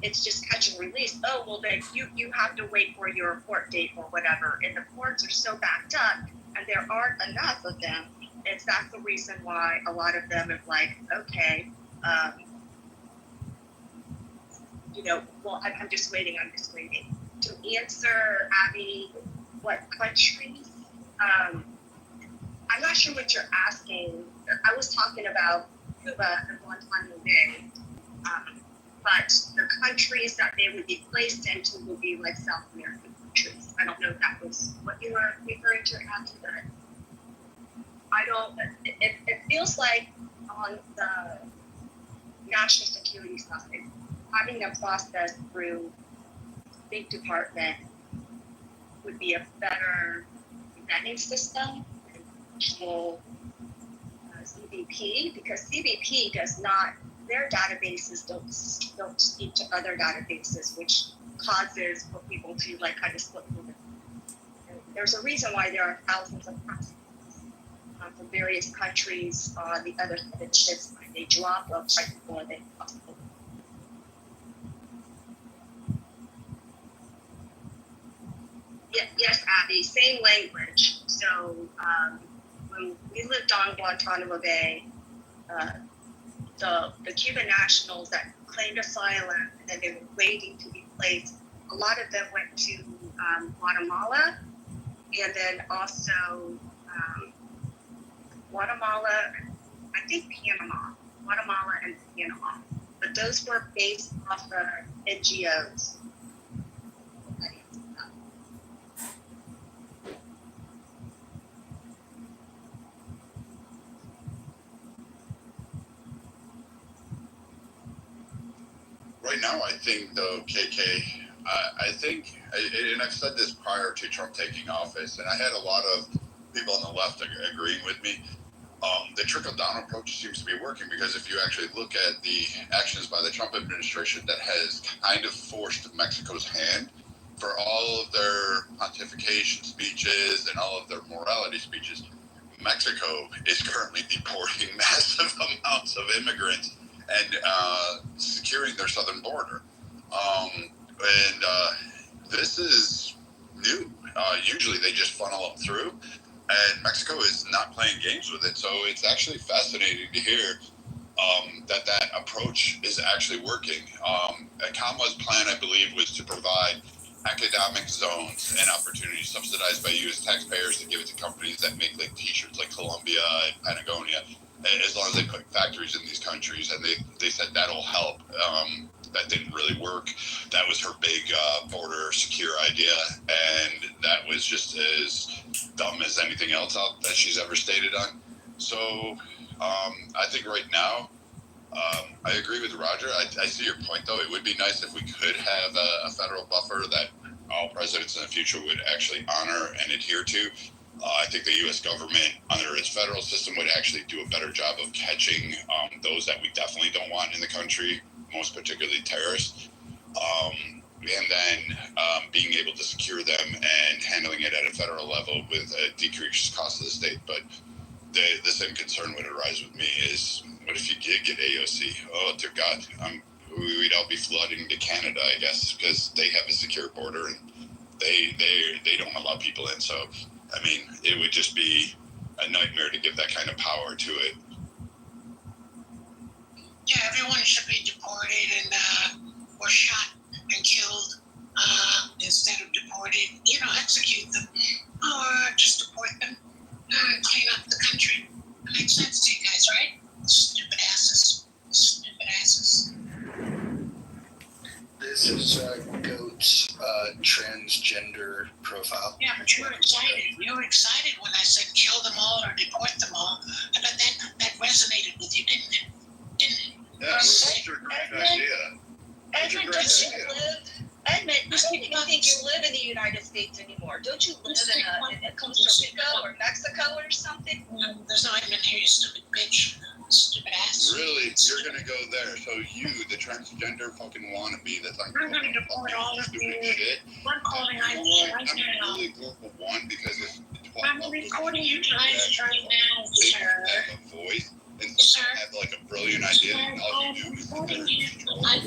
it's just catch and release. Oh, well, then you have to wait for your court date or whatever. And the courts are so backed up, and there aren't enough of them. That's the reason why a lot of them are like, okay, well, I'm just waiting. To answer, Abby, what countries? I'm not sure what you're asking. I was talking about Cuba and Guantanamo Bay. But the countries that they would be placed into would be like South American countries. I don't know if that was what you were referring to after that. It feels like on the national security side, having them processed through State Department would be a better vetting system than actual CBP, because CBP does not, their databases don't speak to other databases, which causes for people to like kind of slip through them. There's a reason why there are thousands of processes from various countries on the other side of the chips when they drop them right before they possible. Yes, Abby, same language. So when we lived on Guantanamo Bay, the Cuban nationals that claimed asylum and then they were waiting to be placed, a lot of them went to Guatemala, and then also Guatemala, I think Guatemala and Panama. But those were based off of NGOs. Right now, I think the KK, I think, and I've said this prior to Trump taking office, and I had a lot of people on the left agreeing with me. The trickle-down approach seems to be working, because if you actually look at the actions by the Trump administration that has kind of forced Mexico's hand for all of their pontification speeches and all of their morality speeches, Mexico is currently deporting massive amounts of immigrants and securing their southern border. This is new. Usually they just funnel them through, and Mexico is not playing games with it. So it's actually fascinating to hear that approach is actually working. Kama's plan, I believe, was to provide academic zones and opportunities subsidized by U.S. taxpayers to give it to companies that make like T-shirts like Columbia and Patagonia, as long as they put factories in these countries. And they said that'll help. That didn't really work. That was her big border secure idea, and that was just as dumb as anything else out that she's ever stated on. So I think right now, I agree with Roger. I see your point, though. It would be nice if we could have a federal buffer that all presidents in the future would actually honor and adhere to. I think the U.S. government, under its federal system, would actually do a better job of catching those that we definitely don't want in the country, most particularly terrorists, and then being able to secure them and handling it at a federal level with a decreased cost of the state. But the same concern would arise with me is, what if you did get AOC? Oh, dear God, we'd all be flooding to Canada, I guess, because they have a secure border and they don't allow people in. So, I mean, it would just be a nightmare to give that kind of power to it. Yeah, everyone should be deported and or shot and killed instead of deported. Execute them or just deport them and clean up the country. It makes sense to you guys, right? Stupid asses. Stupid asses. This is Goat's transgender profile. Yeah, but you were excited. You were excited when I said kill them all or deport them all. I bet that resonated with you, didn't it? Yeah, that's a great idea. Edmund, Edmund, I don't even think you live in the United States anymore. Don't you live in Costa Rica or Mexico or something? There's no Edmund here, you stupid bitch. Stupid ass. Really? You're going to go there? So you, the transgender fucking wannabe that's on I'm going to deport all of you. Shit. I'm calling ID right now. I'm really global one because it's 12 I'm recording you guys right now, sir. Have a voice and Sir. have like a brilliant idea and all you do is I'm recording you. like